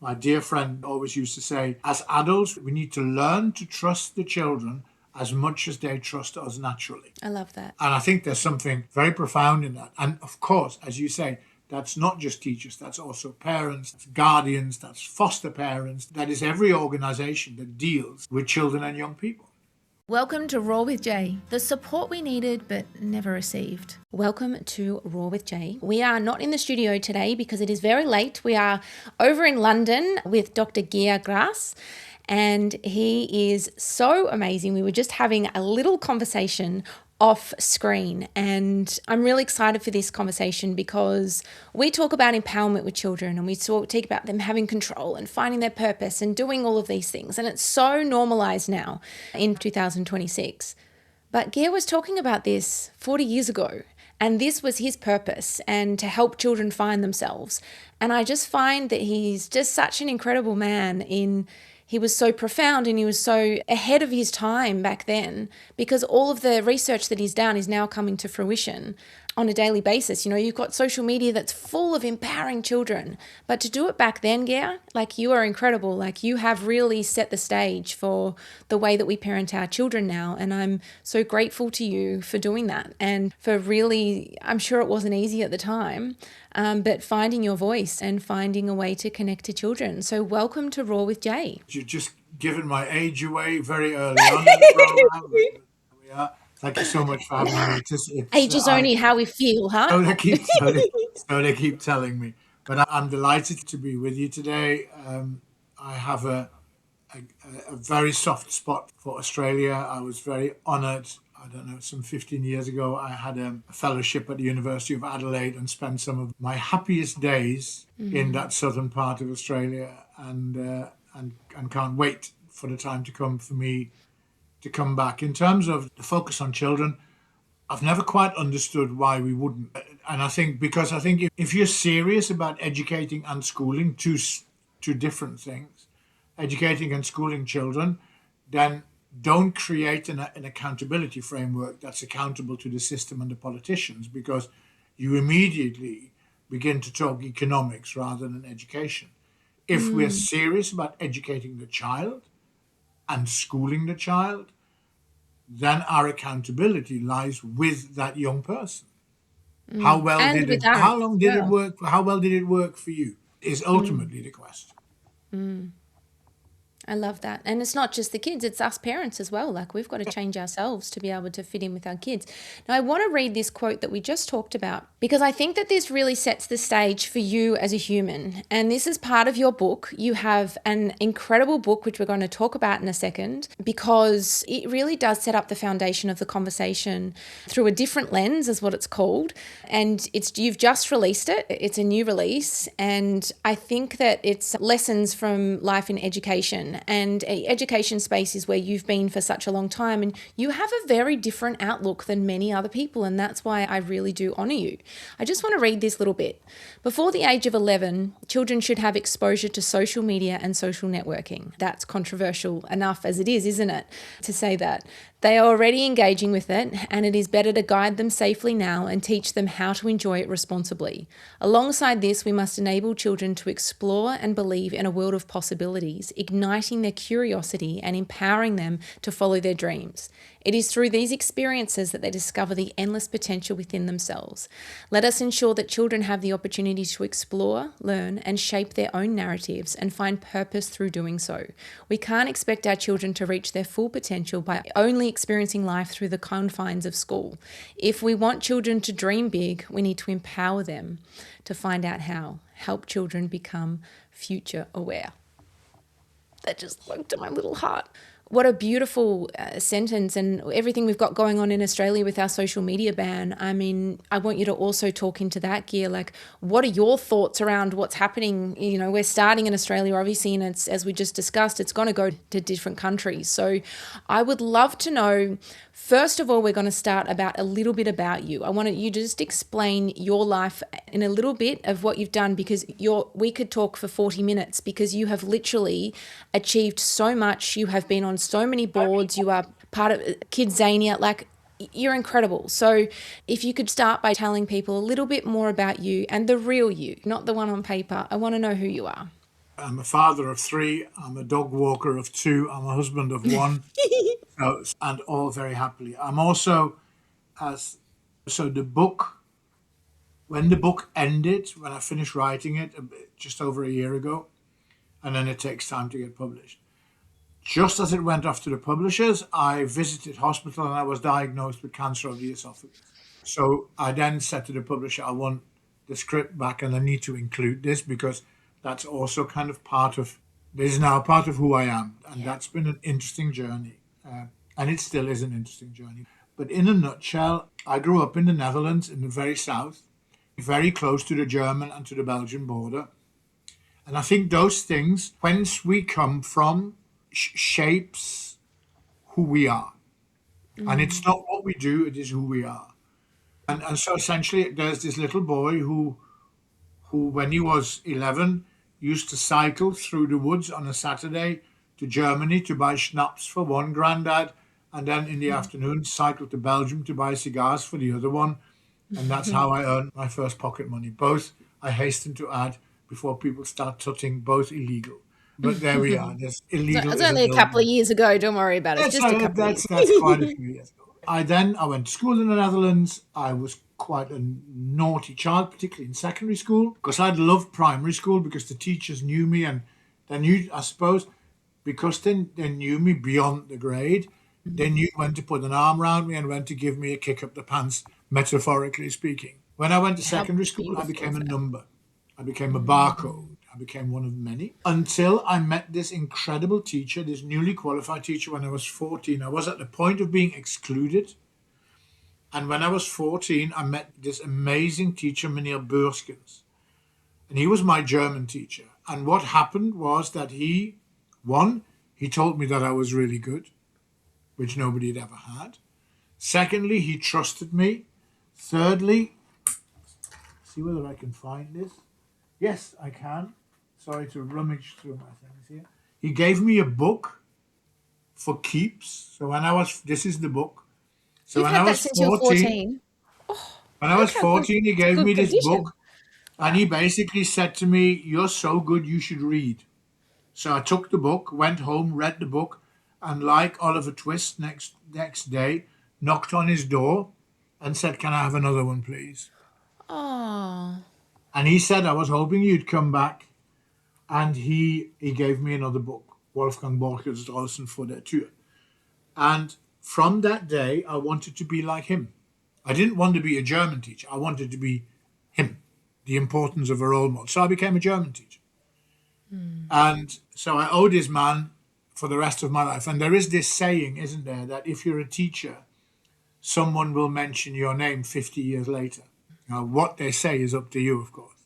My dear friend always used to say, as adults, we need to learn to trust the children as much as they trust us naturally. I love that. And I think there's something very profound in that. And of course, as you say, that's not just teachers, that's also parents, that's guardians, that's foster parents, that is every organization that deals with children and young people. Welcome to Raw with Jay, the support we needed but never received. Welcome to Raw with Jay. We are not in the studio today because it is very late. We are over in London with Dr Ger Graus, and he is so amazing. We were just having a little conversation off screen, and I'm really excited for this conversation because we talk about empowerment with children, and we talk about them having control and finding their purpose and doing all of these things, and it's so normalized now in 2026. But Ger was talking about this 40 years ago, and this was his purpose, and to help children find themselves. And I just find that he's just such an incredible man. He was so profound and he was so ahead of his time back then, because all of the research that he's done is now coming to fruition on a daily basis. You know, you've got social media that's full of empowering children, but to do it back then, Ger, like, you are incredible. Like, you have really set the stage for the way that we parent our children now. And I'm so grateful to you for doing that, and for really, I'm sure it wasn't easy at the time, but finding your voice and finding a way to connect to children. So welcome to Raw with Jay. You've just given my age away very early on in the program. We are. Thank you so much for having me. Age is only how we feel, huh? So they keep telling me. But I'm delighted to be with you today. I have a very soft spot for Australia. I was very honoured. I don't know, some 15 years ago, I had a fellowship at the University of Adelaide and spent some of my happiest days in that southern part of Australia, and can't wait for the time to come for me to come back. In terms of the focus on children, I've never quite understood why we wouldn't. And I think if you're serious about educating and schooling, two different things, educating and schooling children, then don't create an accountability framework that's accountable to the system and the politicians, because you immediately begin to talk economics rather than education. If we're serious about educating the child and schooling the child, then our accountability lies with that young person. How well And did with it? us How long as did it well. work? How well did it work for you? Is ultimately the question. I love that. And it's not just the kids, it's us parents as well. Like, we've got to change ourselves to be able to fit in with our kids. Now, I want to read this quote that we just talked about, because I think that this really sets the stage for you as a human. And this is part of your book. You have an incredible book, which we're going to talk about in a second, because it really does set up the foundation of the conversation through a different lens, is what it's called. And you've just released it. It's a new release. And I think that it's lessons from life in education. And education space is where you've been for such a long time, and you have a very different outlook than many other people, and that's why I really do honour you. I just want to read this little bit. Before the age of 11, children should have exposure to social media and social networking. That's controversial enough as it is, isn't it, to say that? They are already engaging with it, and it is better to guide them safely now and teach them how to enjoy it responsibly. Alongside this, we must enable children to explore and believe in a world of possibilities, igniting their curiosity and empowering them to follow their dreams. It is through these experiences that they discover the endless potential within themselves. Let us ensure that children have the opportunity to explore, learn, and shape their own narratives and find purpose through doing so. We can't expect our children to reach their full potential by only experiencing life through the confines of school. If we want children to dream big, we need to empower them to find out how. Help children become future aware. That just spoke to my little heart. What a beautiful sentence, and everything we've got going on in Australia with our social media ban. I mean, I want you to also talk into that, Ger. Like, what are your thoughts around what's happening? You know, we're starting in Australia, obviously, and it's, as we just discussed, it's going to go to different countries. So I would love to know, first of all, we're going to start about a little bit about you. I want you to just explain your life in a little bit of what you've done, because we could talk for 40 minutes, because you have literally achieved so much. You have been on so many boards. You are part of KidZania. Like, you're incredible. So if you could start by telling people a little bit more about you and the real you, not the one on paper. I want to know who you are. I'm a father of 3. I'm a dog walker of 2. I'm a husband of 1. And all very happily. I'm also, as so the book, when the book ended, when I finished writing it just over a year ago, and then it takes time to get published. Just as it went off to the publishers, I visited hospital and I was diagnosed with cancer of the esophagus. So I then said to the publisher, I want the script back and I need to include this because that's also kind of this is now part of who I am. And that's been an interesting journey. And it still is an interesting journey. But in a nutshell, I grew up in the Netherlands, in the very south, very close to the German and to the Belgian border. And I think those things, whence we come from, shapes who we are. And it's not what we do, it is who we are. And so essentially, there's this little boy who, when he was 11, used to cycle through the woods on a Saturday to Germany to buy schnapps for one granddad, and then in the afternoon cycle to Belgium to buy cigars for the other one. And that's how I earned my first pocket money. Both, I hasten to add, before people start tutting, both illegal. But there we are. This illegal It's is a only a little couple of bit. years ago. Don't worry about it. It's just a couple of years. That's quite a few years ago. I went to school in the Netherlands. I was quite a naughty child, particularly in secondary school, because I'd loved primary school because the teachers knew me and they knew, I suppose, because they knew me beyond the grade. They knew when to put an arm around me and when to give me a kick up the pants, metaphorically speaking. When I went to How secondary school, I beautiful became is a that? number. I became a barcode. I became one of many until I met this incredible teacher, this newly qualified teacher when I was 14. I was at the point of being excluded. And when I was 14, I met this amazing teacher, Meneer Beurskens. And he was my German teacher. And what happened was that he told me that I was really good, which nobody had ever had. Secondly, he trusted me. Thirdly, see whether I can find this. Yes, I can. Sorry to rummage through my things here. He gave me a book for keeps. So this is the book. So You've when I had that was since you were 14, 14. when I Look was how good. 14, he It's a gave good me this condition. book and he basically said to me, "You're so good, you should read." So I took the book, went home, read the book, and like Oliver Twist next day, knocked on his door and said, "Can I have another one, please?" Oh, And he said, "I was hoping you'd come back." And he gave me another book, Wolfgang Borcher's Draußen vor der Tür. And from that day, I wanted to be like him. I didn't want to be a German teacher. I wanted to be him, the importance of a role model. So I became a German teacher. And so I owe this man for the rest of my life. And there is this saying, isn't there, that if you're a teacher, someone will mention your name 50 years later. Now, what they say is up to you, of course.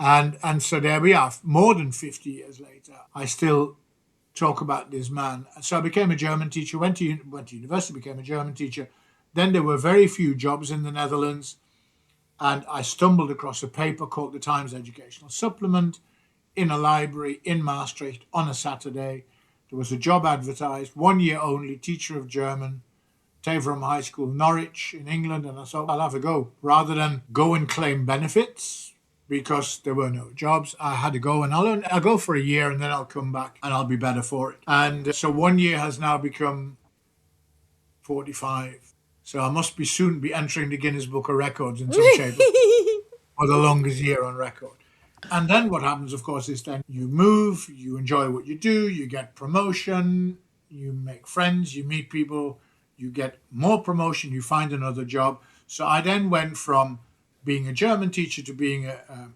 And so there we are. More than 50 years later, I still talk about this man. So I became a German teacher, went to university, became a German teacher. Then there were very few jobs in the Netherlands. And I stumbled across a paper called the Times Educational Supplement in a library in Maastricht on a Saturday. There was a job advertised, 1 year only, teacher of German, Taveram High School, Norwich in England. And I thought, I'll have a go. Rather than go and claim benefits, because there were no jobs, I had to go and I'll go for a year and then I'll come back and I'll be better for it. And so 1 year has now become 45. So I must be soon be entering the Guinness Book of Records in some shape or the longest year on record. And then what happens, of course, is then you move, you enjoy what you do, you get promotion, you make friends, you meet people, you get more promotion, you find another job. So I then went from being a German teacher to being a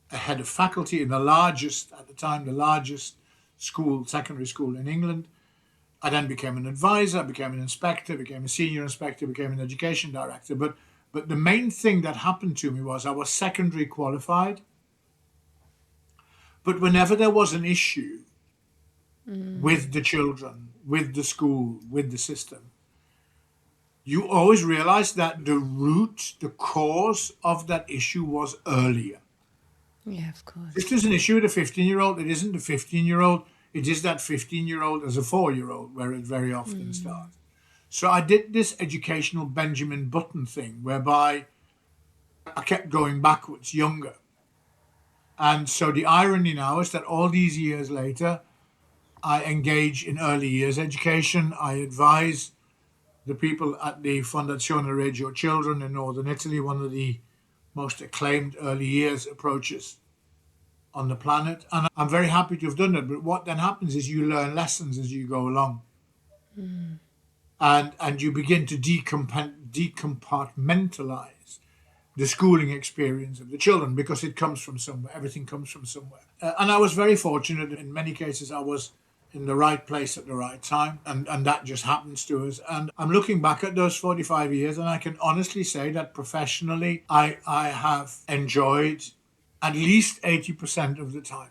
head of faculty in at the time, the largest school, secondary school in England. I then became an advisor, I became an inspector, became a senior inspector, became an education director. But the main thing that happened to me was I was secondary qualified. But whenever there was an issue with the children, with the school, with the system, you always realized that the root, the cause of that issue was earlier. yeah, of If course. there's an issue with a 15-year-old, it isn't the 15-year-old, it is that 15-year-old as a 4-year-old, where it very often starts. So I did this educational Benjamin Button thing, whereby I kept going backwards, younger. And so the irony now is that all these years later, I engage in early years education. I advise the people at the Fondazione Reggio Children in northern Italy, one of the most acclaimed early years approaches on the planet. And I'm very happy to have done that. But what then happens is you learn lessons as you go along. And you begin to decompartmentalize the schooling experience of the children because it comes from somewhere. Everything comes from somewhere. And I was very fortunate. In many cases, I was in the right place at the right time. And that just happens to us. And I'm looking back at those 45 years, and I can honestly say that professionally, I have enjoyed at least 80% of the time.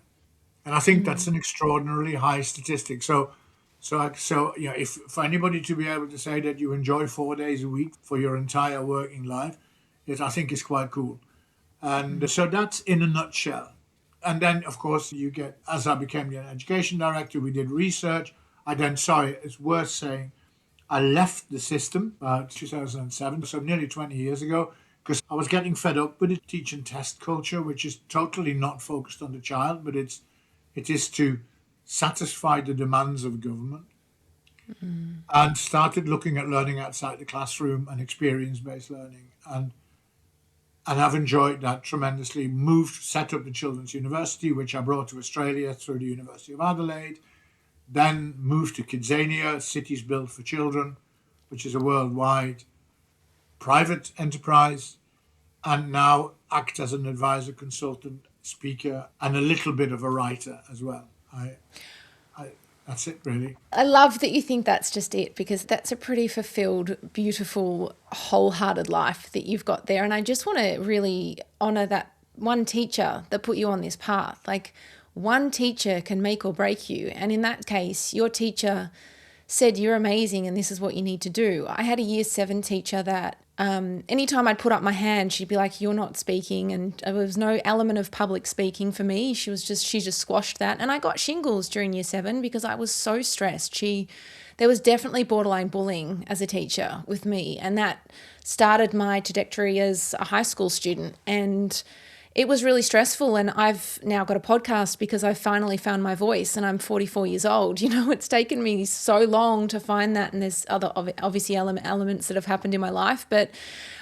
And I think that's an extraordinarily high statistic. So you know, if for anybody to be able to say that you enjoy 4 days a week for your entire working life, it I think is quite cool. And so that's in a nutshell. And then, of course, you get, as I became the education director, we did research. I then, sorry, it's worth saying, I left the system about 2007, so nearly 20 years ago, because I was getting fed up with the teach and test culture, which is totally not focused on the child, but it is to satisfy the demands of government, and started looking at learning outside the classroom and experience-based learning. And I've enjoyed that tremendously. Set up the Children's University, which I brought to Australia through the University of Adelaide. Then moved to KidZania, Cities Built for Children, which is a worldwide private enterprise. And now act as an advisor, consultant, speaker, and a little bit of a writer as well. That's it, really. I love that you think that's just it, because that's a pretty fulfilled, beautiful, wholehearted life that you've got there. And I just want to really honour that one teacher that put you on this path. Like, one teacher can make or break you. And in that case, your teacher said, you're amazing and this is what you need to do. I had a year 7 teacher that anytime I'd put up my hand, she'd be like, you're not speaking. And there was no element of public speaking for me. She just squashed that. And I got shingles during year 7 because I was so stressed. There was definitely borderline bullying as a teacher with me. And that started my trajectory as a high school student. And it was really stressful, and I've now got a podcast because I've finally found my voice, and I'm 44 years old. You know, it's taken me so long to find that, and there's other obviously elements that have happened in my life. But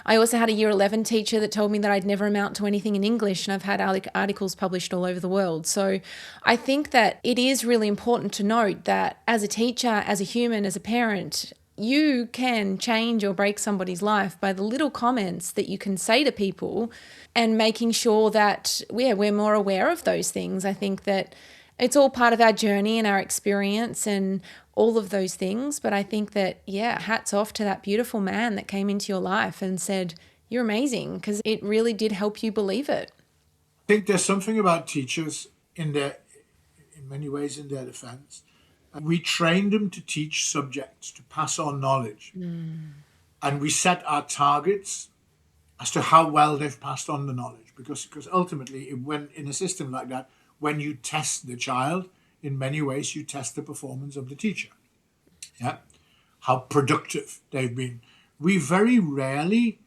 I also had a year 11 teacher that told me that I'd never amount to anything in English, and I've had articles published all over the world. So I think that it is really important to note that as a teacher, as a human, as a parent, you can change or break somebody's life by the little comments that you can say to people, and making sure that we're more aware of those things. I think that it's all part of our journey and our experience and all of those things. But I think that, hats off to that beautiful man that came into your life and said, you're amazing, because it really did help you believe it. I think there's something about teachers in many ways in their defense. We train them to teach subjects, to pass on knowledge. And we set our targets as to how well they've passed on the knowledge. Because ultimately, when in a system like that, when you test the child, in many ways, you test the performance of the teacher. Yeah, how productive they've been. We very rarely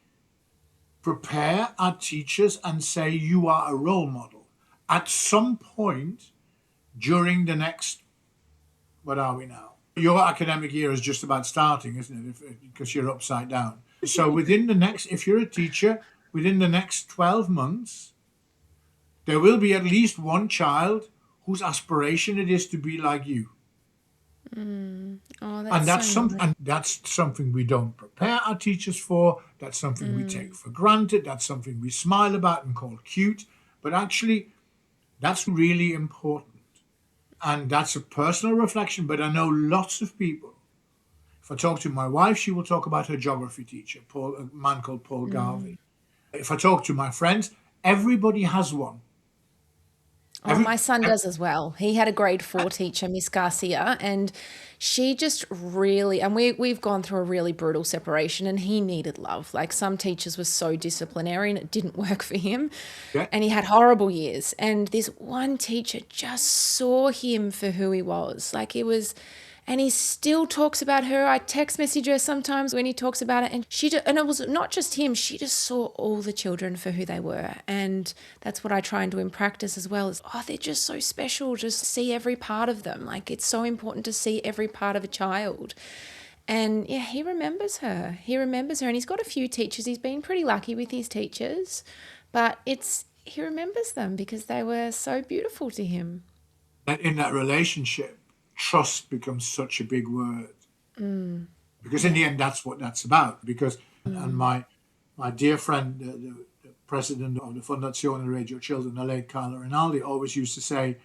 prepare our teachers and say, you are a role model. At some point during the next, what are we now? Your academic year is just about starting, isn't it? Because you're upside down. So if you're a teacher, within the next 12 months, there will be at least one child whose aspiration it is to be like you. That's something we don't prepare our teachers for. That's something we take for granted. That's something we smile about and call cute. But actually, that's really important. And that's a personal reflection. But I know lots of people. If I talk to my wife, she will talk about her geography teacher, a man called Paul Garvey. If I talk to my friends, everybody has one. My son does as well. He had a grade 4 teacher, Miss Garcia, and she just really, and we've gone through a really brutal separation, and he needed love. Like, some teachers were so disciplinary and it didn't work for him. Yeah. And he had horrible years. And this one teacher just saw him for who he was. Like, it was And he still talks about her. I text message her sometimes when he talks about it. And it was not just him. She just saw all the children for who they were. And that's what I try and do in practice as well. Is, they're just so special. Just see every part of them. Like, it's so important to see every part of a child. And yeah, he remembers her. He remembers her. And he's got a few teachers. He's been pretty lucky with his teachers. But he remembers them because they were so beautiful to him. In that relationship, trust becomes such a big word. Because in the end, that's what that's about. Because, and my dear friend, the president of the Fondazione Radio Children, the late Carla Rinaldi, always used to say,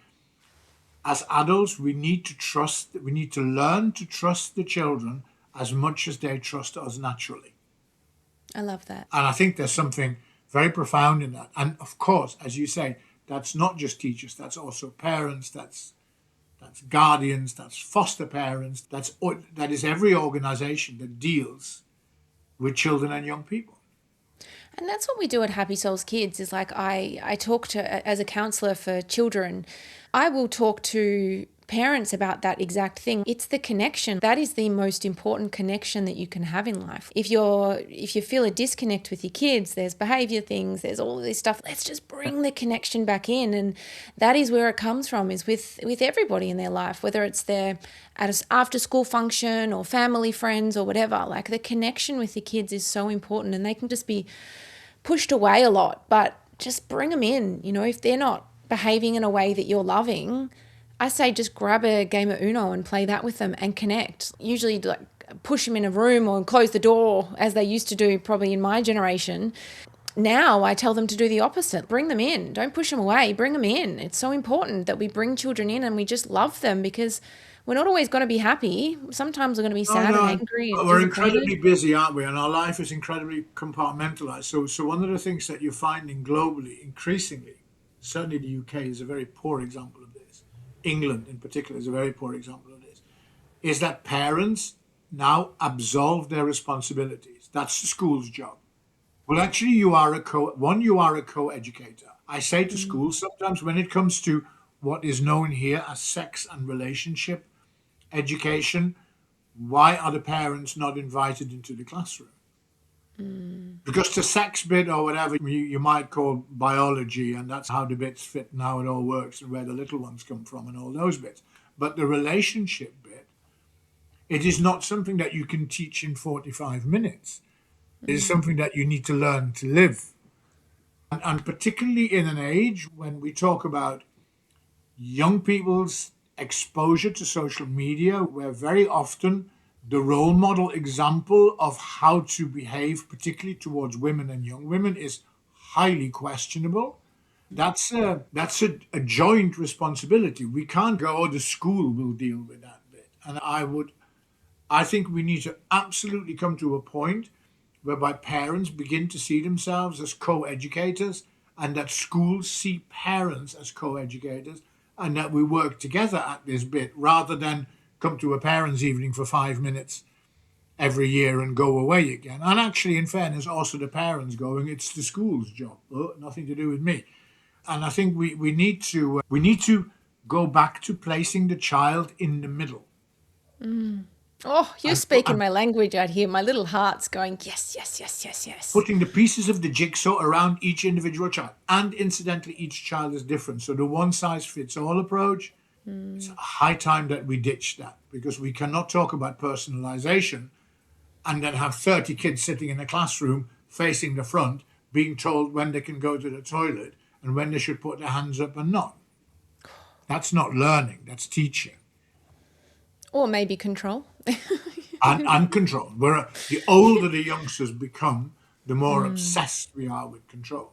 as adults, we need to learn to trust the children as much as they trust us naturally. I love that. And I think there's something very profound in that. And of course, as you say, that's not just teachers, that's also parents, that's guardians, that's foster parents, that is every organization that deals with children and young people. And that's what we do at Happy Souls Kids is like I talk to, as a counsellor for children, I will talk to parents about that exact thing. It's the connection. That is the most important connection that you can have in life. If you feel a disconnect with your kids, there's behavior things, there's all of this stuff. Let's just bring the connection back in. And that is where it comes from, is with everybody in their life, whether it's their at an after school function or family friends or whatever. Like, the connection with the kids is so important, and they can just be pushed away a lot, but just bring them in. If they're not behaving in a way that you're loving, I say just grab a game of Uno and play that with them and connect. Usually like push them in a room or close the door, as they used to do probably in my generation. Now I tell them to do the opposite. Bring them in. Don't push them away. Bring them in. It's so important that we bring children in and we just love them, because we're not always going to be happy. Sometimes we're going to be sad and angry and we're disappointed. incredibly busy, aren't we? And our life is incredibly compartmentalized. So one of the things that you're finding globally, increasingly, certainly the UK is a very poor example of this. England, in particular, is a very poor example of this. Is that parents now absolve their responsibilities? That's the school's job. Well, actually, you are a co-educator. I say to schools sometimes, when it comes to what is known here as sex and relationship education, why are the parents not invited into the classroom? Because the sex bit or whatever you might call biology, and that's how the bits fit and how it all works and where the little ones come from and all those bits. But the relationship bit, it is not something that you can teach in 45 minutes. It is something that you need to learn to live. And particularly in an age when we talk about young people's exposure to social media, where very often the role model example of how to behave, particularly towards women and young women, is highly questionable. That's a joint responsibility. We can't go, oh, the school will deal with that bit. And I think we need to absolutely come to a point whereby parents begin to see themselves as co-educators, and that schools see parents as co-educators, and that we work together at this bit rather than come to a parents' evening for 5 minutes every year and go away again. And actually, in fairness, also the parents going, it's the school's job, nothing to do with me. And I think we need to go back to placing the child in the middle. Oh, you're speaking my language out here. My little heart's going, yes, yes, yes, yes, yes. Putting the pieces of the jigsaw around each individual child. And incidentally, each child is different. So the one-size-fits-all approach, it's high time that we ditch that, because we cannot talk about personalization and then have 30 kids sitting in a classroom facing the front being told when they can go to the toilet and when they should put their hands up and not. That's not learning, that's teaching. Or maybe control. and control. The older the youngsters become, the more obsessed we are with control.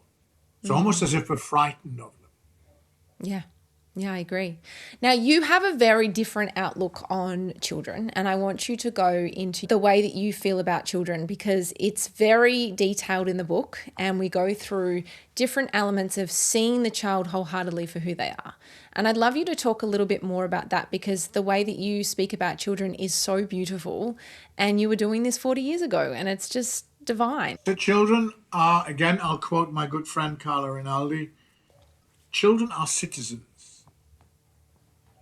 It's almost as if we're frightened of them. Yeah. Yeah, I agree. Now, you have a very different outlook on children, and I want you to go into the way that you feel about children, because it's very detailed in the book, and we go through different elements of seeing the child wholeheartedly for who they are. And I'd love you to talk a little bit more about that, because the way that you speak about children is so beautiful, and you were doing this 40 years ago, and it's just divine. The children are, again, I'll quote my good friend Carla Rinaldi, children are citizens.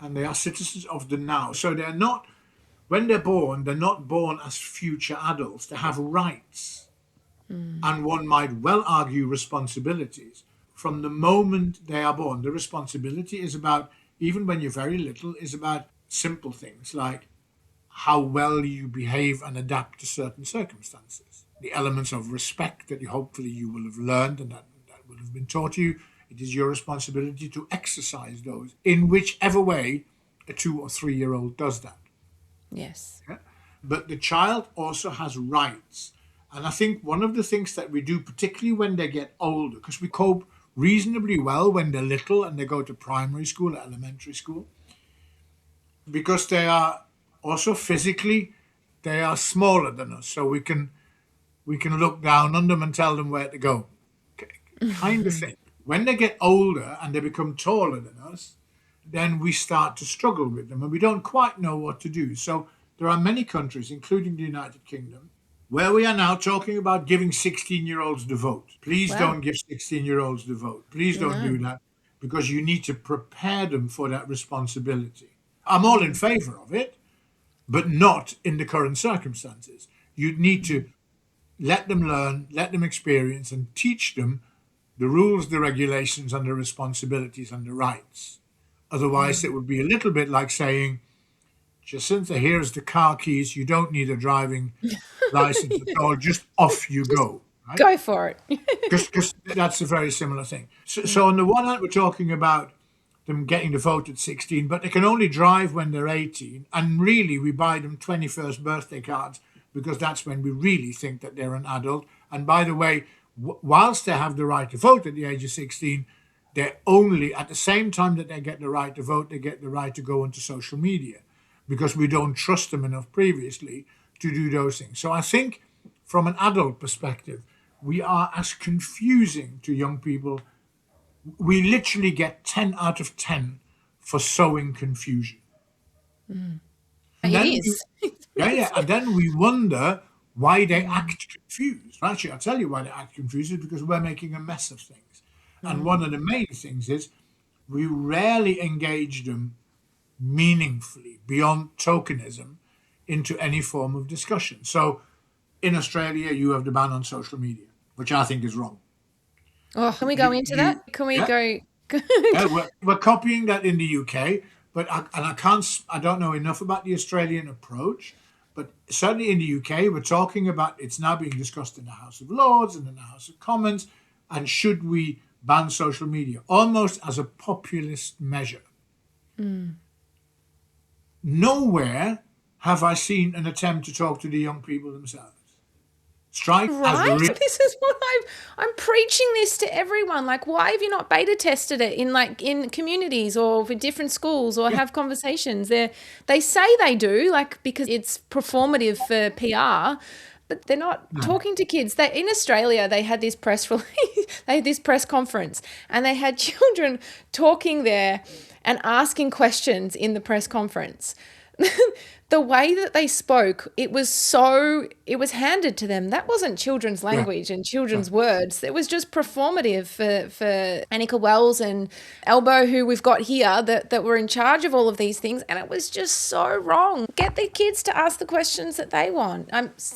And they are citizens of the now. So they're not When they're born, they're not born as future adults. They have rights, and one might well argue responsibilities. From the moment they are born, the responsibility is about, even when you're very little, is about simple things like how well you behave and adapt to certain circumstances. The elements of respect that hopefully you will have learned and that will have been taught you. It is your responsibility to exercise those in whichever way a 2 or 3 year old does that. Yes. Yeah? But the child also has rights. And I think one of the things that we do, particularly when they get older, because we cope reasonably well when they're little and they go to primary school or elementary school, because they are also physically, they are smaller than us. So we can look down on them and tell them where to go, kind of thing. When they get older and they become taller than us, then we start to struggle with them and we don't quite know what to do. So there are many countries, including the United Kingdom, where we are now talking about giving 16-year-olds the vote. Please Wow. don't give 16-year-olds the vote. Please don't No. do that, because you need to prepare them for that responsibility. I'm all in favor of it, but not in the current circumstances. You need to let them learn, let them experience, and teach them the rules, the regulations, and the responsibilities and the rights. Otherwise, it would be a little bit like saying, Jacintha, here's the car keys. You don't need a driving license at all. Just off you Just go, right? go for it. Because that's a very similar thing. So on the one hand, we're talking about them getting the vote at 16, but they can only drive when they're 18. And really, we buy them 21st birthday cards because that's when we really think that they're an adult. And by the way, whilst they have the right to vote at the age of 16, they're only, at the same time that they get the right to vote, they get the right to go into social media, because we don't trust them enough previously to do those things. So I think from an adult perspective, we are as confusing to young people. We literally get 10 out of 10 for sowing confusion. And It then is. and then we wonder why they act confused. Actually, I'll tell you why they act confused, is because we're making a mess of things. And one of the main things is we rarely engage them meaningfully beyond tokenism into any form of discussion. So in Australia, you have the ban on social media, which I think is wrong. Oh, can we go You, into that? you, Can we yeah, go? yeah, we're copying that in the UK, but I don't know enough about the Australian approach. But certainly in the UK, we're talking about, it's now being discussed in the House of Lords and in the House of Commons. And should we ban social media almost as a populist measure? Nowhere have I seen an attempt to talk to the young people themselves. Strike as the Right? This is what I'm preaching this to everyone. Like, why have you not beta tested it in communities or with different schools, or yeah, have conversations? They say they do, like, because it's performative for PR, but they're not no, talking to kids. They, in Australia, they had this press release, they had this press conference, and they had children talking there and asking questions in the press conference. The way that they spoke, it was handed to them. That wasn't children's yeah, language and children's right. words. It was just performative for Annika Wells and Elbow, who we've got here, that were in charge of all of these things. And it was just so wrong. Get the kids to ask the questions that they want.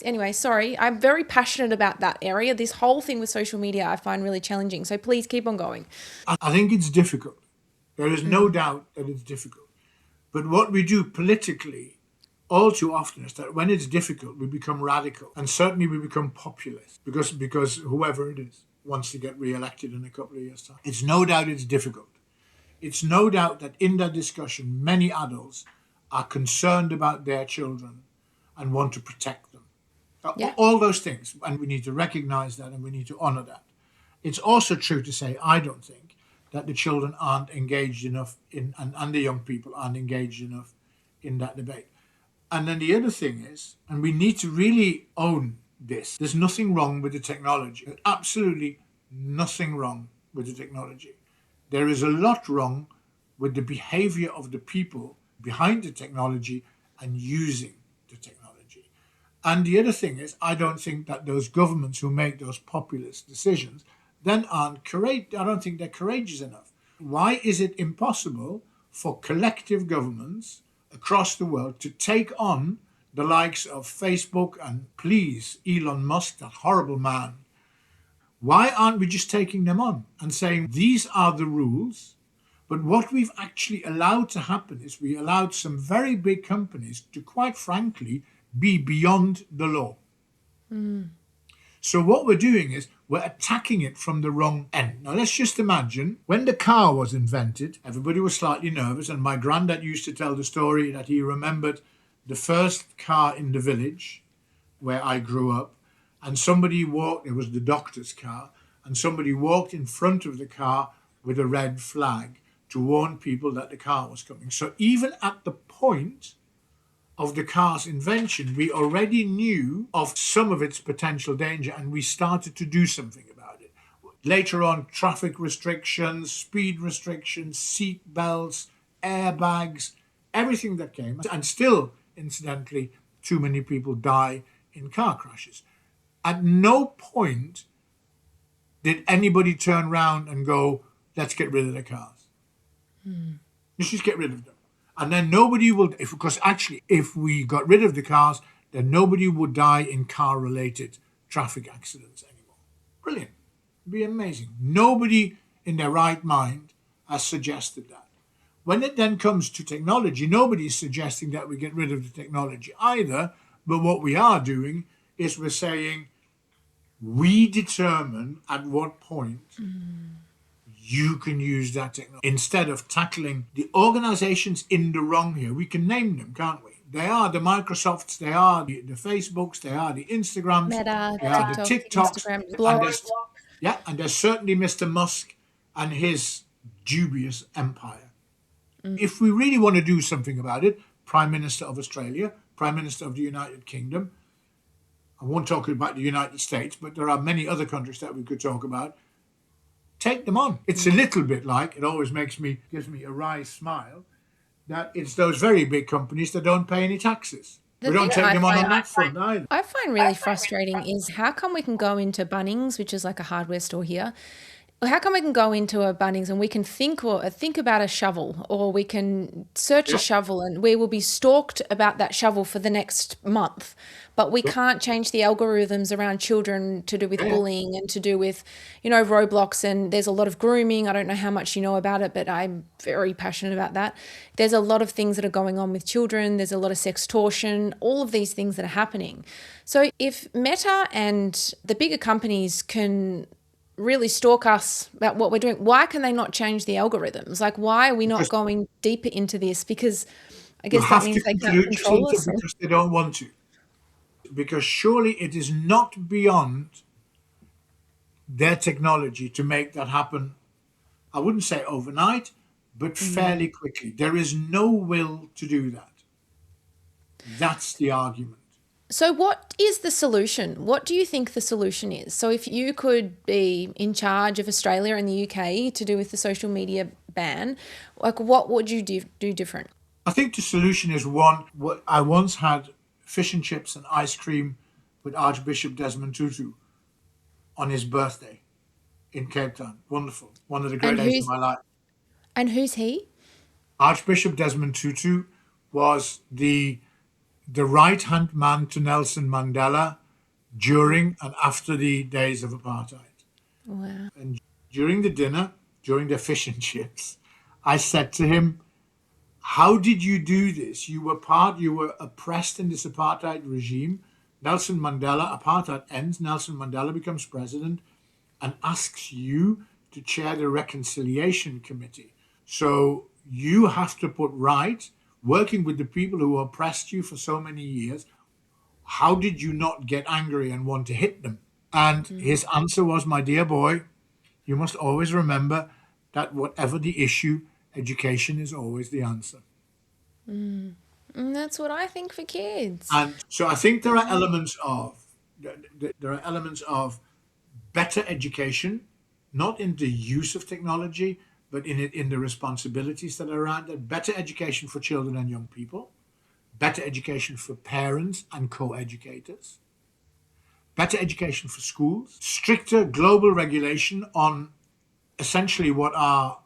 Anyway, sorry. I'm very passionate about that area. This whole thing with social media I find really challenging. So please keep on going. I think it's difficult. There is no doubt that it's difficult. But what we do politically all too often is that when it's difficult, we become radical, and certainly we become populist, because whoever it is wants to get re-elected in a couple of years' time. It's no doubt it's difficult. It's no doubt that in that discussion, many adults are concerned about their children and want to protect them. Yeah. All those things, and we need to recognize that and we need to honor that. It's also true to say, I don't think that the children aren't engaged enough and the young people aren't engaged enough in that debate. And then the other thing is, and we need to really own this, there's nothing wrong with the technology. There's absolutely nothing wrong with the technology. There is a lot wrong with the behavior of the people behind the technology and using the technology. And the other thing is, I don't think that those governments who make those populist decisions then aren't courageous. I don't think they're courageous enough. Why is it impossible for collective governments across the world to take on the likes of Facebook and, please, Elon Musk, that horrible man. Why aren't we just taking them on and saying these are the rules? But what we've actually allowed to happen is we allowed some very big companies to, quite frankly, be beyond the law. So what we're doing is we're attacking it from the wrong end. Now let's just imagine when the car was invented, everybody was slightly nervous, and my granddad used to tell the story that he remembered the first car in the village where I grew up, and somebody walked, it was the doctor's car, and somebody walked in front of the car with a red flag to warn people that the car was coming. So even at the point of the car's invention, we already knew of some of its potential danger, and we started to do something about it. Later on, traffic restrictions, speed restrictions, seat belts, airbags, everything that came, and still, incidentally, too many people die in car crashes. At no point did anybody turn around and go, let's get rid of the cars. Let's just get rid of them. And then nobody will, because actually, if we got rid of the cars, then nobody would die in car-related traffic accidents anymore. Brilliant. It'd be amazing. Nobody in their right mind has suggested that. When it then comes to technology, nobody's suggesting that we get rid of the technology either. But what we are doing is we're saying we determine at what point you can use that technology. Instead of tackling the organizations in the wrong here, we can name them, can't we? They are the Microsofts, they are the Facebooks, they are the Instagrams, Meta, they are the TikTok, TikToks, Instagram, and blogs. there's certainly Mr. Musk and his dubious empire. If we really want to do something about it, Prime Minister of Australia, Prime Minister of the United Kingdom, I won't talk about the United States, but there are many other countries that we could talk about. Take them on. It's a little bit like, it always gives me a wry smile, that it's those very big companies that don't pay any taxes. The We don't thing take I them on find that front either. I find really frustrating is how come we can go into Bunnings, which is like a hardware store here. How come we can go into a Bunnings and we can think about a shovel, or we can search a Yep. shovel and we will be stalked about that shovel for the next month, but we can't change the algorithms around children to do with Yeah. bullying and to do with, Roblox, and there's a lot of grooming. I don't know how much you know about it, but I'm very passionate about that. There's a lot of things that are going on with children. There's a lot of sextortion, all of these things that are happening. So if Meta and the bigger companies can really stalk us about what we're doing, why can they not change the algorithms? Like, why are we not Because going deeper into this? Because I you guess that have to means they can't conclude, control Jacinta, us. because they don't want to. Because surely it is not beyond their technology to make that happen. I wouldn't say overnight, but fairly quickly. There is no will to do that. That's the argument. So what is the solution? What do you think the solution is? So if you could be in charge of Australia and the UK to do with the social media ban, like what would you do different? I think the solution is one. What I once had fish and chips and ice cream with Archbishop Desmond Tutu on his birthday in Cape Town. Wonderful. One of the great And days of who's my life. and who's he? Archbishop Desmond Tutu was the right hand man to Nelson Mandela during and after the days of apartheid. Wow. And during the dinner, during the fish and chips, I said to him, how did you do this? You were oppressed in this apartheid regime. Nelson Mandela, apartheid ends, Nelson Mandela becomes president and asks you to chair the Reconciliation Committee. So you have to put right, working with the people who oppressed you for so many years. How did you not get angry and want to hit them? And his answer was, my dear boy, you must always remember that whatever the issue, education is always the answer. And that's what I think for kids. And so I think there are elements of better education, not in the use of technology, but in the responsibilities that are around it. Better education for children and young people, better education for parents and co-educators, better education for schools, stricter global regulation on essentially what are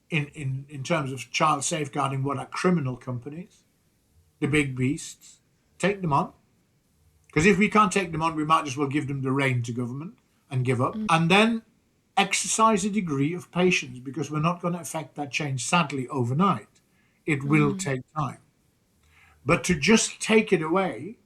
in terms of child safeguarding, what are criminal companies. the big beasts, take them on. Because if we can't take them on, we might as well give them the rein to government and give up. And then exercise a degree of patience, because we're not going to affect that change, sadly, overnight. It will take time. But to just take it away,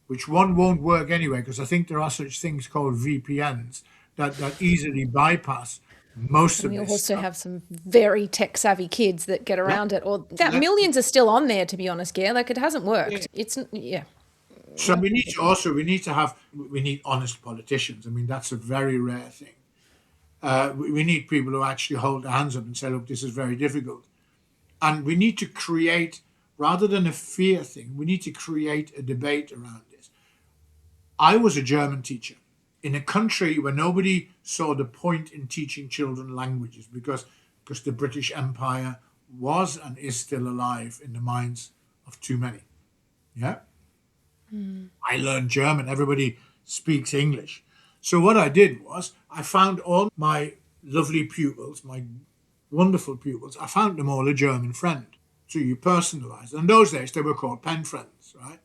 which one won't work anyway, because I think there are such things called VPNs that easily bypass most And of we this also stuff. have some very tech savvy kids that get around it, or that millions are still on there, to be honest, Ger. Like, it hasn't worked. It's, yeah. So we need honest politicians. I mean, that's a very rare thing. We need people who actually hold their hands up and say, look, this is very difficult. And we need to create, rather than a fear thing, we need to create a debate around this. I was a German teacher in a country where nobody saw the point in teaching children languages, because the British Empire was and is still alive in the minds of too many. Yeah. I learned German. Everybody speaks English. So what I did was I found all my lovely pupils, my wonderful pupils, I found them all a German friend. So you personalize it. In those days, they were called pen friends, right?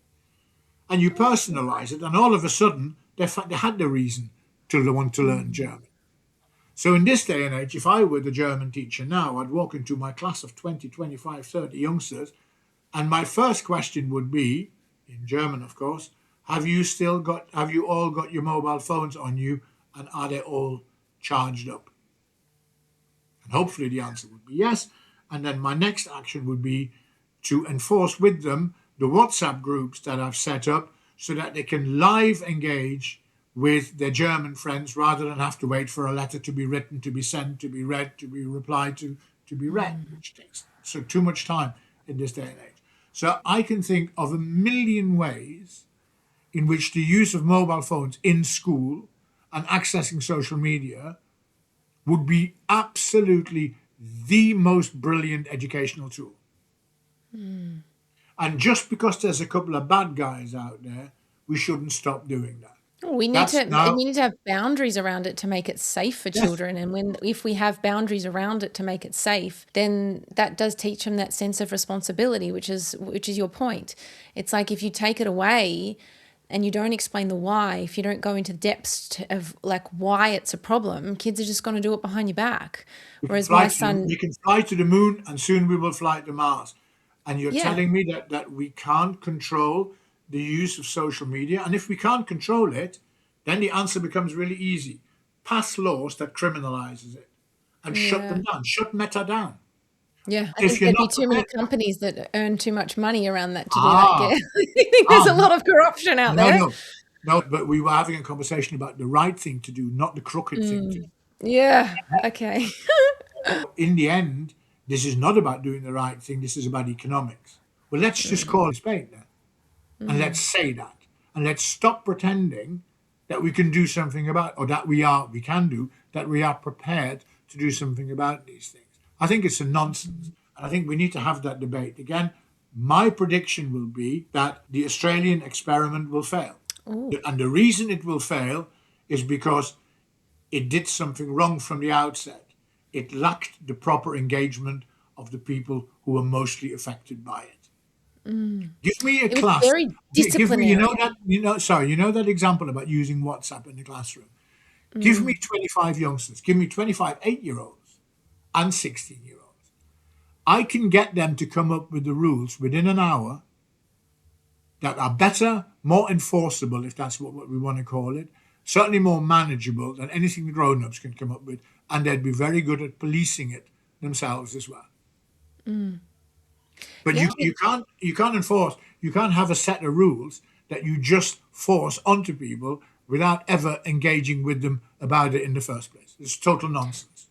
And you personalize it, and all of a sudden, they had the reason to want to learn German. So in this day and age, if I were the German teacher now, I'd walk into my class of 20, 25, 30 youngsters, and my first question would be, in German, of course, have you all got your mobile phones on you, and are they all charged up? And hopefully the answer would be yes. And then my next action would be to enforce with them the WhatsApp groups that I've set up, so that they can live engage with their German friends, rather than have to wait for a letter to be written, to be sent, to be read, to be replied to be read, which takes so too much time in this day and age. So I can think of a million ways in which the use of mobile phones in school and accessing social media would be absolutely the most brilliant educational tool. And just because there's a couple of bad guys out there, we shouldn't stop doing that. We need to have boundaries around it to make it safe for children. And if we have boundaries around it to make it safe, then that does teach them that sense of responsibility, which is your point. It's like, if you take it away and you don't explain the why, if you don't go into depths of like why it's a problem, kids are just going to do it behind your back. Whereas my son, we can fly to the moon, and soon we will fly to Mars. And you're telling me that we can't control the use of social media. And if we can't control it, then the answer becomes really easy. Pass laws that criminalizes it and shut them down. Shut Meta down. Yeah, I If think you're there'd be not too many prepared, companies that earn too much money around that to do that, Ger. I think there's a lot of corruption out there. no, but we were having a conversation about the right thing to do, not the crooked thing to do. Yeah, okay. In the end, this is not about doing the right thing. This is about economics. Well, let's just call it a spade then. And let's say that. And let's stop pretending that we can do something about, or that we are prepared to do something about these things. I think it's a nonsense. And I think we need to have that debate. Again, my prediction will be that the Australian experiment will fail. And the reason it will fail is because it did something wrong from the outset. It lacked the proper engagement of the people who were mostly affected by it. Give me a class. Very disciplinary. You know that example about using WhatsApp in the classroom. Give me 25 youngsters. Give me 25 8-year-olds and 16-year-olds. I can get them to come up with the rules within an hour that are better, more enforceable, if that's what we want to call it, certainly more manageable than anything the grown-ups can come up with, and they'd be very good at policing it themselves as well. But you can't enforce, you can't have a set of rules that you just force onto people without ever engaging with them about it in the first place. It's total nonsense.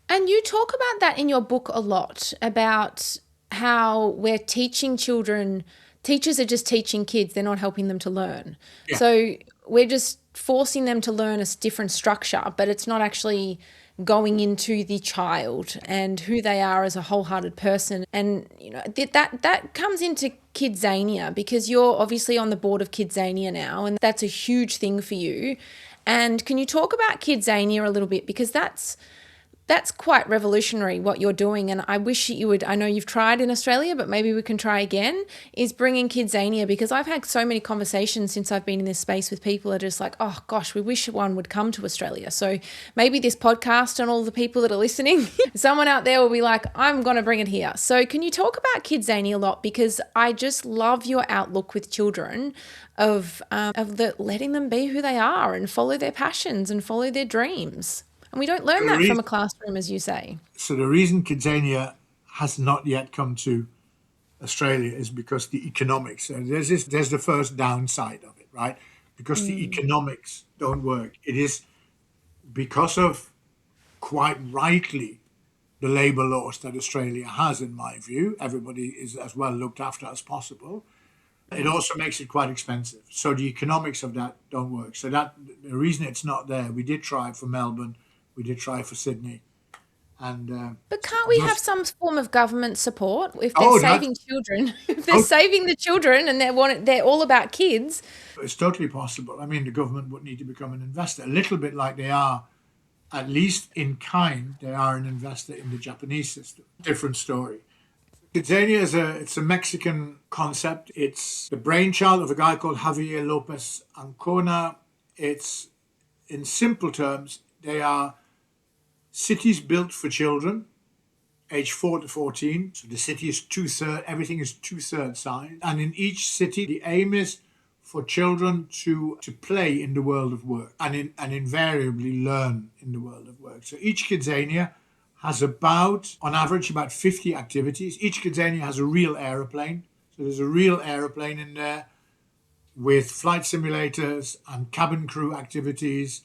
And you talk about that in your book a lot, about how we're teaching children, teachers are just teaching kids, they're not helping them to learn. Yeah. So we're just forcing them to learn a different structure, but it's not actually going into the child and who they are as a wholehearted person. And that comes into KidZania, because you're obviously on the board of KidZania now, and that's a huge thing for you. And can you talk about KidZania a little bit, because that's That's quite revolutionary what you're doing, and I wish you would. I know you've tried in Australia, but maybe we can try again. Is bringing KidZania, because I've had so many conversations since I've been in this space with people that are just like, oh gosh, we wish one would come to Australia. So maybe this podcast and all the people that are listening, someone out there will be like, I'm going to bring it here. So can you talk about KidZania a lot, because I just love your outlook with children of letting them be who they are and follow their passions and follow their dreams. And we don't learn So the that from reason, a classroom, as you say. so the reason KidZania has not yet come to Australia is because the economics. And there's the first downside of it, right? Because the economics don't work. It is because of, quite rightly, the labour laws that Australia has, in my view. Everybody is as well looked after as possible. It also makes it quite expensive. So the economics of that don't work. So that the reason it's not there, we did try for Melbourne, we did try for Sydney, and But can't we have just some form of government support if they're oh, that saving children? If they're oh, saving the children and they're all about kids. it's totally possible. I mean, the government would need to become an investor, a little bit like they are, at least in kind, they are an investor in the Japanese system. Different story. KidZania it's a Mexican concept. It's the brainchild of a guy called Javier Lopez Ancona. It's, in simple terms, they are cities built for children, age 4 to 14. So the city is everything is two-thirds size. And in each city, the aim is for children to play in the world of work and invariably learn in the world of work. So each KidZania has on average, about 50 activities. Each KidZania has a real aeroplane. So there's a real aeroplane in there with flight simulators and cabin crew activities.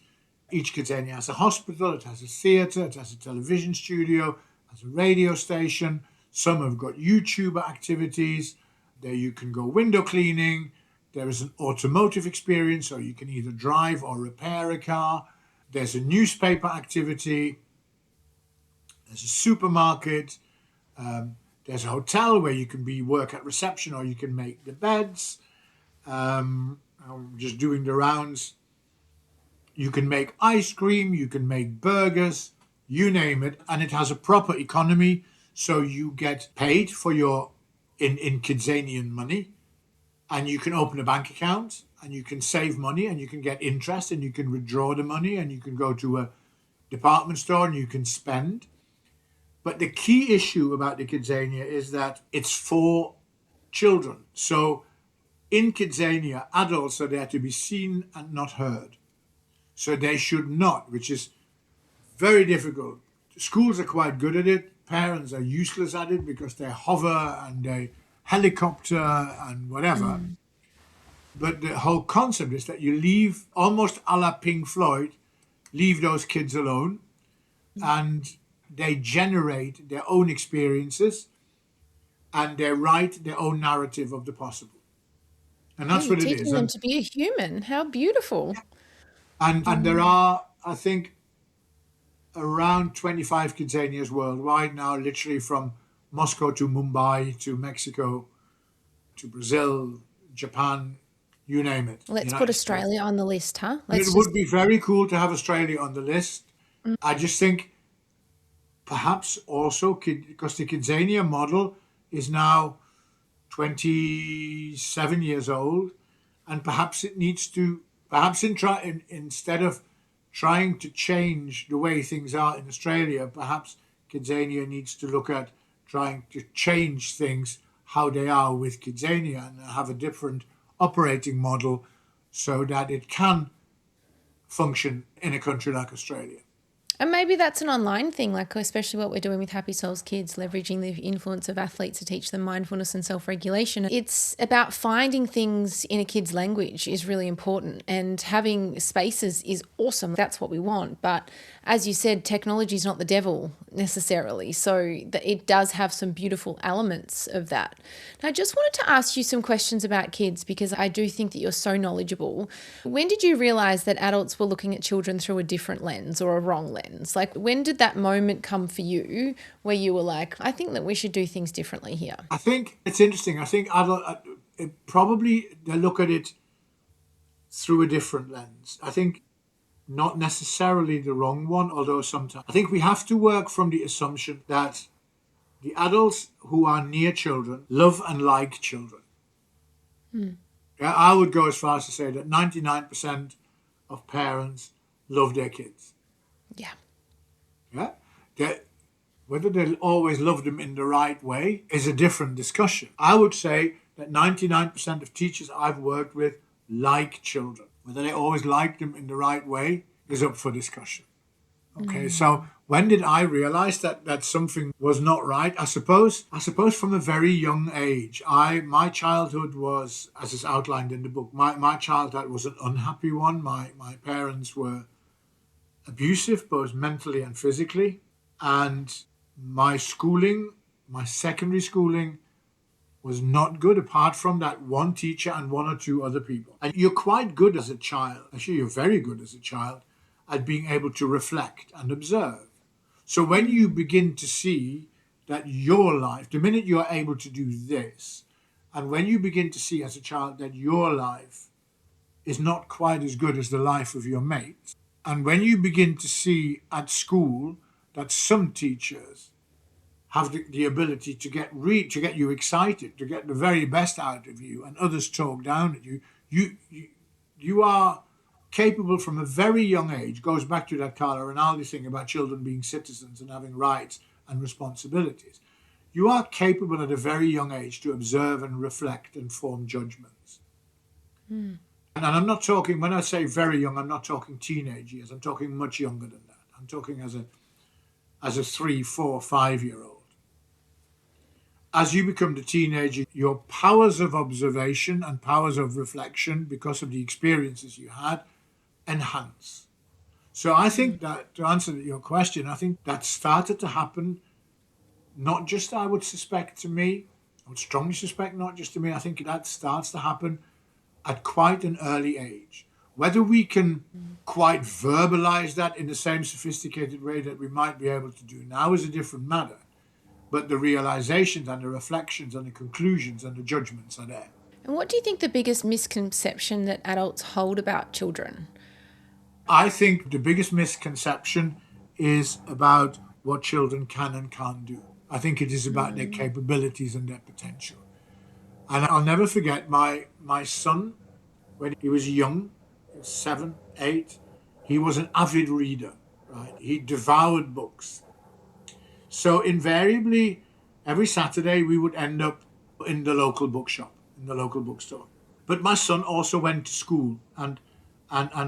Each KidZania has a hospital, it has a theatre, it has a television studio, it has a radio station. Some have got YouTuber activities. There you can go window cleaning. There is an automotive experience, so you can either drive or repair a car. There's a newspaper activity. There's a supermarket. There's a hotel where you can work at reception or you can make the beds. I'm just doing the rounds. You can make ice cream, you can make burgers, you name it. And it has a proper economy. So you get paid for in KidZanian money. And you can open a bank account and you can save money and you can get interest and you can withdraw the money and you can go to a department store and you can spend. But the key issue about the KidZania is that it's for children. So in KidZania, adults are there to be seen and not heard. So they should not, which is very difficult. Schools are quite good at it. Parents are useless at it because they hover and they helicopter and whatever. But the whole concept is that you leave, almost a la Pink Floyd, leave those kids alone and they generate their own experiences and they write their own narrative of the possible. And Yeah, that's you're what it is. teaching them to be a human. How beautiful. And there are, I think, around 25 KidZanias worldwide now, literally from Moscow to Mumbai to Mexico to Brazil, Japan, you name it. Let's put United States. Australia on the list, huh? It would be very cool to have Australia on the list. I just think perhaps also because the KidZania model is now 27 years old, and perhaps it needs to instead of trying to change the way things are in Australia, perhaps KidZania needs to look at trying to change things how they are with KidZania and have a different operating model so that it can function in a country like Australia. And maybe that's an online thing, like especially what we're doing with Happy Souls Kids, leveraging the influence of athletes to teach them mindfulness and self-regulation. It's about finding things in a kid's language is really important, and having spaces is awesome. That's what we want. But as you said, technology is not the devil necessarily. So it does have some beautiful elements of that. Now, I just wanted to ask you some questions about kids because I do think that you're so knowledgeable. When did you realize that adults were looking at children through a different lens or a wrong lens? Like, when did that moment come for you where you were like, I think that we should do things differently here? I think it's interesting. I think they look at it through a different lens. I think not necessarily the wrong one, although sometimes. I think we have to work from the assumption that the adults who are near children love and like children. Yeah, I would go as far as to say that 99% of parents love their kids. Yeah. Yeah, whether they'll always love them in the right way is a different discussion. I would say that 99% of teachers I've worked with like children. Whether they always like them in the right way is up for discussion. Okay, so when did I realize that something was not right? I suppose from a very young age. My childhood was, as is outlined in the book, my childhood was an unhappy one. My parents were abusive, both mentally and physically. And my schooling, my secondary schooling, was not good apart from that one teacher and one or two other people. And you're quite good as a child, actually, you're very good as a child at being able to reflect and observe. So when you begin to see that your life, the minute you're able to do this, and when you begin to see as a child that your life is not quite as good as the life of your mates, and when you begin to see at school that some teachers have the ability to get you excited, to get the very best out of you, and others talk down at you, you are capable from a very young age. Goes back to that Carlo Rinaldi thing about children being citizens and having rights and responsibilities. You are capable at a very young age to observe and reflect and form judgments. And I'm not talking, when I say very young, I'm not talking teenage years. I'm talking much younger than that. I'm talking as a 3, 4, 5-year-old. As you become the teenager, your powers of observation and powers of reflection, because of the experiences you had, enhance. So I think that, to answer your question, I think that started to happen, not just, I would suspect, to me. I would strongly suspect not just to me. I think that starts to happen at quite an early age. Whether we can quite verbalize that in the same sophisticated way that we might be able to do now is a different matter. But the realizations and the reflections and the conclusions and the judgments are there. And what do you think the biggest misconception that adults hold about children? I think the biggest misconception is about what children can and can't do. I think it is about their capabilities and their potential. And I'll never forget my son, when he was young, 7, 8, he was an avid reader, right? He devoured books. So invariably, every Saturday we would end up in the local bookshop, in the local bookstore. But my son also went to school and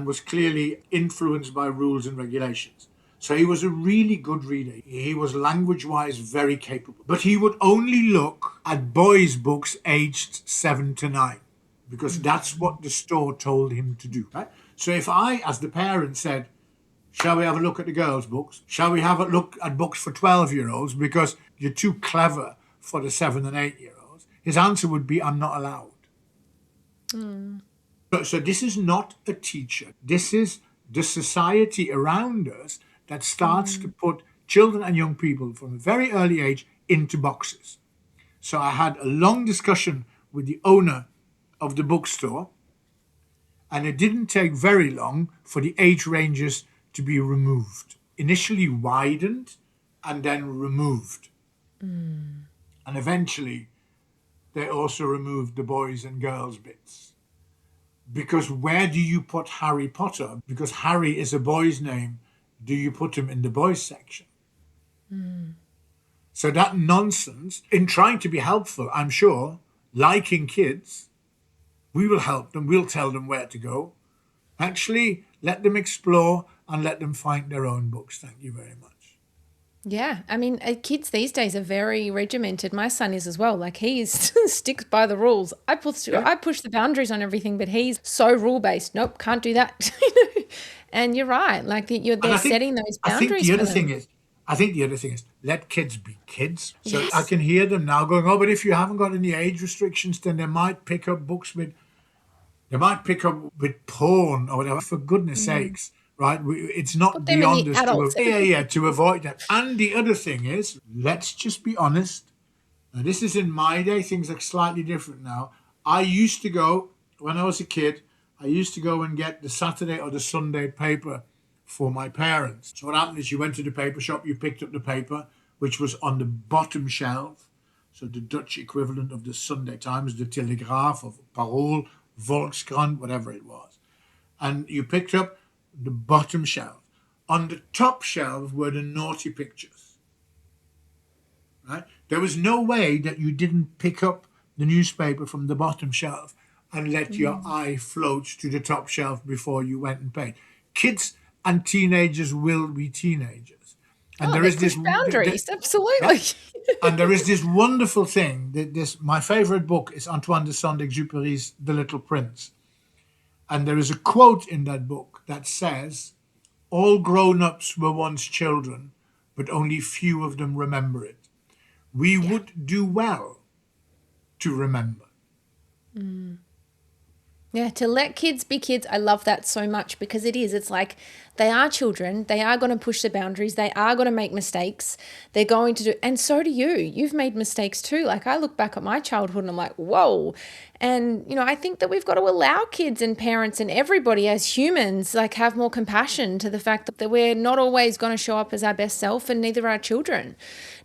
was clearly influenced by rules and regulations. So he was a really good reader. He was language-wise very capable. But he would only look at boys' books aged 7 to 9 because that's what the store told him to do. Right? So if I, as the parent, said, shall we have a look at the girls' books? Shall we have a look at books for 12-year-olds because you're too clever for the 7 and 8-year-olds? His answer would be, I'm not allowed. So this is not a teacher. This is the society around us that starts to put children and young people from a very early age into boxes. So I had a long discussion with the owner of the bookstore, and it didn't take very long for the age ranges to be removed. Initially widened and then removed. And eventually they also removed the boys and girls bits. Because where do you put Harry Potter? Because Harry is a boy's name. Do you put him in the boys section? So that nonsense, in trying to be helpful, I'm sure, liking kids, we will help them. We'll tell them where to go. Actually, let them explore and let them find their own books. Thank you very much. Yeah, I mean, kids these days are very regimented. My son is as well. Like he sticks by the rules. I push the boundaries on everything, but he's so rule based. Nope, can't do that. And you're right. Like they're setting those boundaries. I think the other thing is let kids be kids. So Yes. I can hear them now going, oh, but if you haven't got any age restrictions, then they might pick up books with porn or whatever. For goodness sakes. Right, it's not Put them in beyond the us adults. to avoid that. And the other thing is, let's just be honest. Now, this is in my day. Things are slightly different now. I used to go when I was a kid. I used to go and get the Saturday or the Sunday paper for my parents. So what happened is you went to the paper shop, you picked up the paper, which was on the bottom shelf, so the Dutch equivalent of the Sunday Times, the Telegraaf of Parool, Volkskrant, whatever it was. And you picked up the bottom shelf. On the top shelf were the naughty pictures. Right? There was no way that you didn't pick up the newspaper from the bottom shelf and let your eye float to the top shelf before you went and paid. Kids and teenagers will be teenagers. And Oh, there they is this push boundaries. Absolutely. and there is this wonderful thing that my favorite book is Antoine de Saint-Exupéry's The Little Prince. And there is a quote in that book that says, all grown-ups were once children, but only few of them remember it. We Yeah. would do well to remember. Yeah, to let kids be kids, I love that so much because it is. It's like they are children. They are going to push the boundaries. They are going to make mistakes. They're going to do, and so do you. You've made mistakes too. Like I look back at my childhood and I'm like, whoa. And, you know, I think that we've got to allow kids and parents and everybody as humans, like have more compassion to the fact that we're not always going to show up as our best self and neither are children.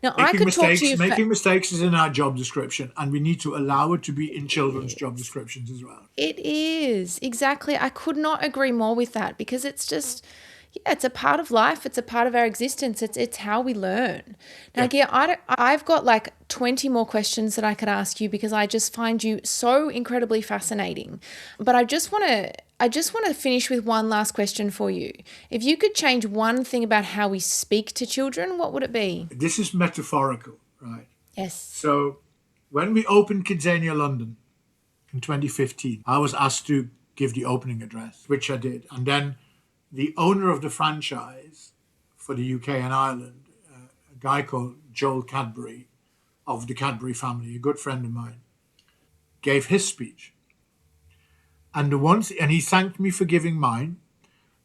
Now, I could talk to you. Making mistakes is in our job description, and we need to allow it to be in children's job descriptions as well. It is, exactly. I could not agree more with that because it's just, yeah, it's a part of life. It's a part of our existence. It's how we learn. Now, yeah, I've got like 20 more questions that I could ask you because I just find you so incredibly fascinating. But I just want to finish with one last question for you. If you could change one thing about how we speak to children, what would it be? This is metaphorical, right? Yes. So when we opened KidZania London in 2015, I was asked to give the opening address, which I did. And then the owner of the franchise for the UK and Ireland, a guy called Joel Cadbury of the Cadbury family, a good friend of mine, gave his speech. And he thanked me for giving mine.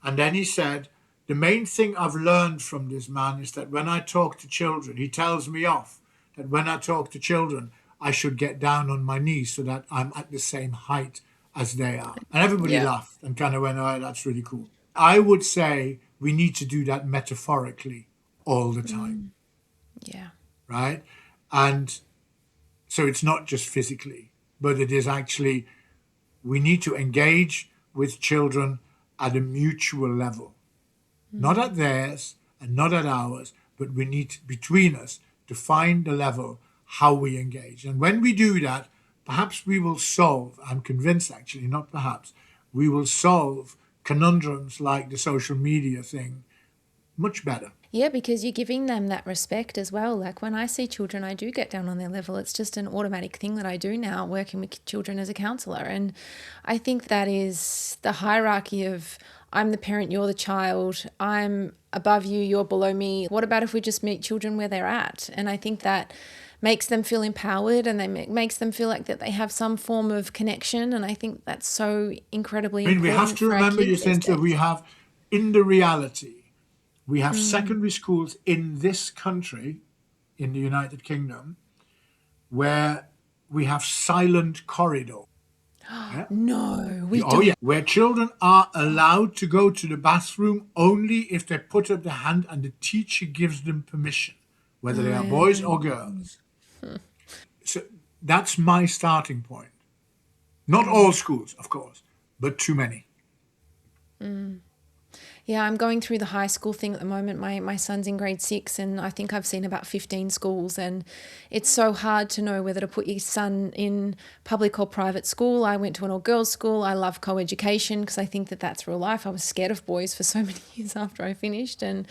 And then he said, the main thing I've learned from this man is that when I talk to children, he tells me off that when I talk to children, I should get down on my knees so that I'm at the same height as they are. And everybody laughed and kind of went, oh, that's really cool. I would say we need to do that metaphorically all the time. Yeah. Right? And so it's not just physically, but it is actually, we need to engage with children at a mutual level. Not at theirs and not at ours, but we need between us to find the level how we engage. And when we do that, perhaps we will solve, I'm convinced actually, not perhaps, we will solve conundrums like the social media thing much better. Yeah, because you're giving them that respect as well. Like when I see children, I do get down on their level. It's just an automatic thing that I do now, working with children as a counsellor. And I think that is the hierarchy of I'm the parent, you're the child, I'm above you, you're below me. What about if we just meet children where they're at? And I think that makes them feel empowered and makes them feel like that they have some form of connection. And I think that's so incredibly important. We have to remember, Jacintha, we have, in the reality, we have secondary schools in this country, in the United Kingdom, where we have silent corridors. Yeah? No, we don't. Yeah, where children are allowed to go to the bathroom only if they put up their hand and the teacher gives them permission, whether they are boys or girls. So that's my starting point. Not all schools, of course, but too many. Yeah, I'm going through the high school thing at the moment. My son's in grade 6 and I think I've seen about 15 schools and it's so hard to know whether to put your son in public or private school. I went to an all-girls school. I love co-education because I think that that's real life. I was scared of boys for so many years after I finished, and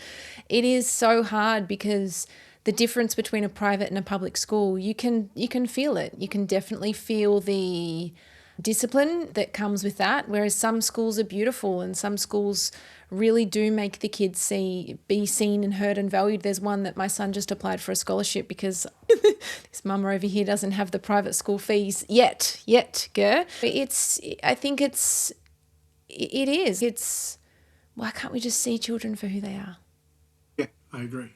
it is so hard because the difference between a private and a public school, you can feel it. You can definitely feel the discipline that comes with that, whereas some schools are beautiful and some schools really do make the kids be seen and heard and valued. There's one that my son just applied for a scholarship because this mama over here doesn't have the private school fees yet, Ger. It's why can't we just see children for who they are? Yeah, I agree.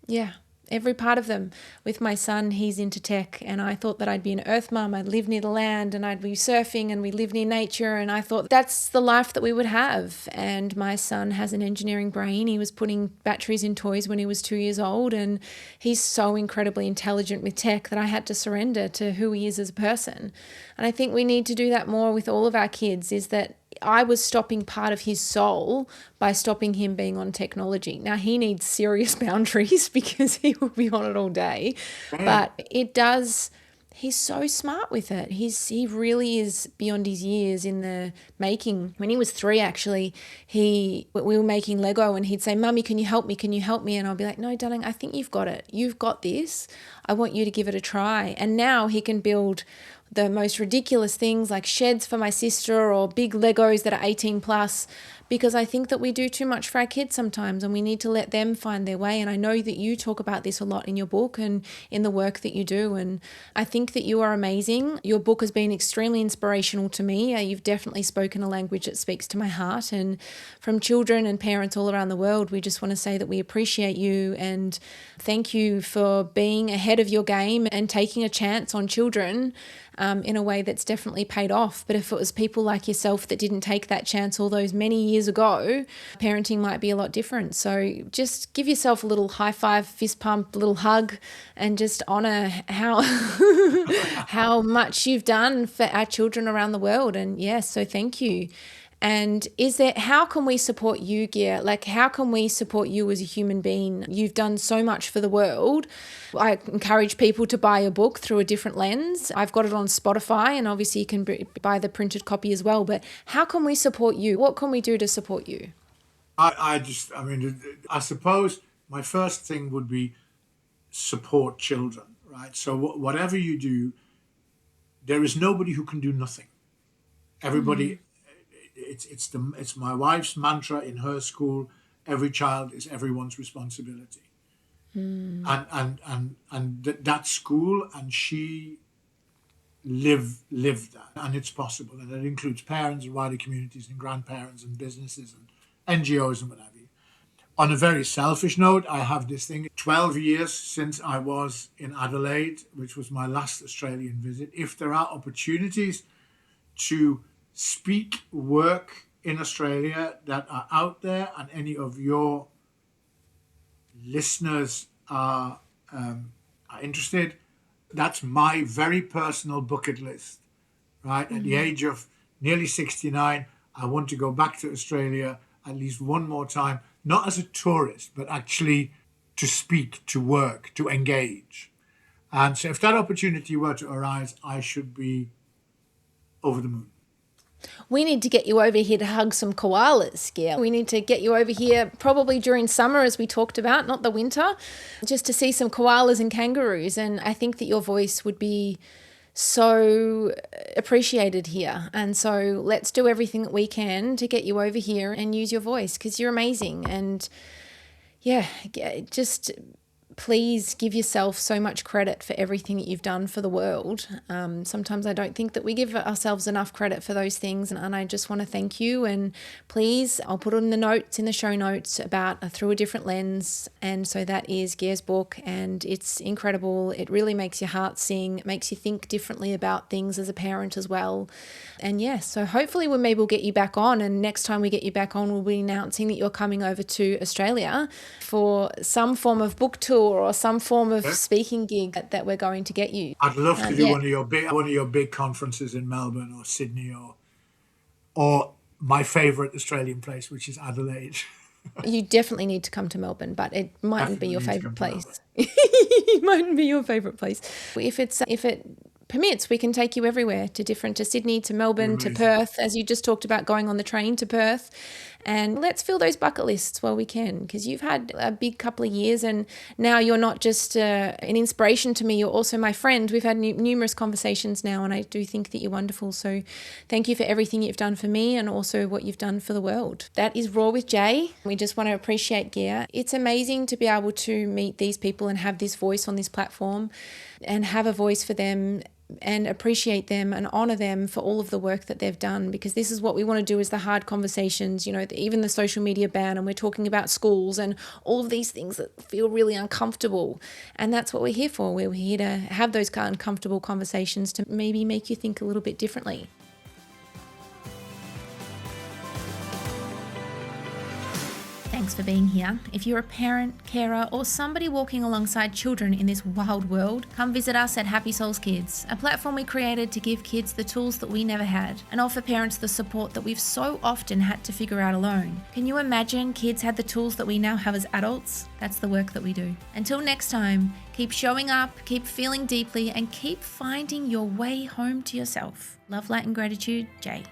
Yeah. every part of them. With my son, he's into tech, and I thought that I'd be an earth mum. I'd live near the land and I'd be surfing and we live near nature, and I thought that's the life that we would have. And my son has an engineering brain. He was putting batteries in toys when he was 2 years old, and he's so incredibly intelligent with tech that I had to surrender to who he is as a person. And I think we need to do that more with all of our kids, is that I was stopping part of his soul by stopping him being on technology. Now, he needs serious boundaries because he will be on it all day. But it does, he's so smart with it. He really is beyond his years in the making. When he was 3, actually, we were making Lego, and he'd say, "Mummy, can you help me? Can you help me?" And I'll be like, "No, darling, I think you've got it. You've got this. I want you to give it a try." And now he can build the most ridiculous things like sheds for my sister or big Legos that are 18 plus, because I think that we do too much for our kids sometimes, and we need to let them find their way. And I know that you talk about this a lot in your book and in the work that you do, and I think that you are amazing. Your book has been extremely inspirational to me. You've definitely spoken a language that speaks to my heart, and from children and parents all around the world, we just want to say that we appreciate you and thank you for being ahead of your game and taking a chance on children in a way that's definitely paid off. But if it was people like yourself that didn't take that chance all those many years ago, parenting might be a lot different. So just give yourself a little high five, fist pump, little hug, and just honor how how much you've done for our children around the world. And yes, so thank you. And how can we support you, Ger? Like, how can we support you as a human being? You've done so much for the world. I encourage people to buy your book through a different lens. I've got it on Spotify, and obviously you can buy the printed copy as well. But how can we support you? What can we do to support you? I suppose my first thing would be support children, right? So whatever you do, there is nobody who can do nothing. Everybody, it's my wife's mantra in her school. Every child is everyone's responsibility, and that school and she live that, and it's possible, and it includes parents and wider communities and grandparents and businesses and NGOs and what have you. On a very selfish note, I have this thing. 12 years since I was in Adelaide, which was my last Australian visit. If there are opportunities to speak, work in Australia that are out there, and any of your listeners are interested, that's my very personal bucket list, right? At the age of nearly 69, I want to go back to Australia at least one more time, not as a tourist, but actually to speak, to work, to engage. And so if that opportunity were to arise, I should be over the moon. We need to get you over here to hug some koalas, Ger. We need to get you over here probably during summer, as we talked about, not the winter, just to see some koalas and kangaroos. And I think that your voice would be so appreciated here. And so let's do everything that we can to get you over here and use your voice, because you're amazing. And yeah, just please give yourself so much credit for everything that you've done for the world. Sometimes I don't think that we give ourselves enough credit for those things, and I just want to thank you. And please, I'll put it in the show notes about Through a Different Lens. And so that is Ger's book, and it's incredible. It really makes your heart sing. It makes you think differently about things as a parent as well. And yes, so hopefully we'll get you back on, and next time we get you back on, we'll be announcing that you're coming over to Australia for some form of book tour or some form of speaking gig that we're going to get you. I'd love to do one of your big conferences in Melbourne or Sydney or my favourite Australian place, which is Adelaide. You definitely need to come to Melbourne, but it mightn't be your favourite place. It mightn't be your favourite place. If it permits, we can take you everywhere, to Sydney, to Melbourne, to Perth, as you just talked about going on the train to Perth. And let's fill those bucket lists while we can, because you've had a big couple of years, and now you're not just an inspiration to me, you're also my friend. We've had numerous conversations now, and I do think that you're wonderful. So thank you for everything you've done for me and also what you've done for the world. That is Raw with Jay. We just want to appreciate Ger. It's amazing to be able to meet these people and have this voice on this platform. and have a voice for them and appreciate them and honor them for all of the work that they've done, because this is what we want to do, is the hard conversations, even the social media ban, and we're talking about schools and all of these things that feel really uncomfortable. And that's what we're here for. We're here to have those uncomfortable conversations to maybe make you think a little bit differently. Thanks for being here. If you're a parent, carer, or somebody walking alongside children in this wild world, come visit us at Happy Souls Kids, a platform we created to give kids the tools that we never had and offer parents the support that we've so often had to figure out alone. Can you imagine kids had the tools that we now have as adults? That's the work that we do. Until next time, keep showing up, keep feeling deeply, and keep finding your way home to yourself. Love, light, and gratitude, Jay.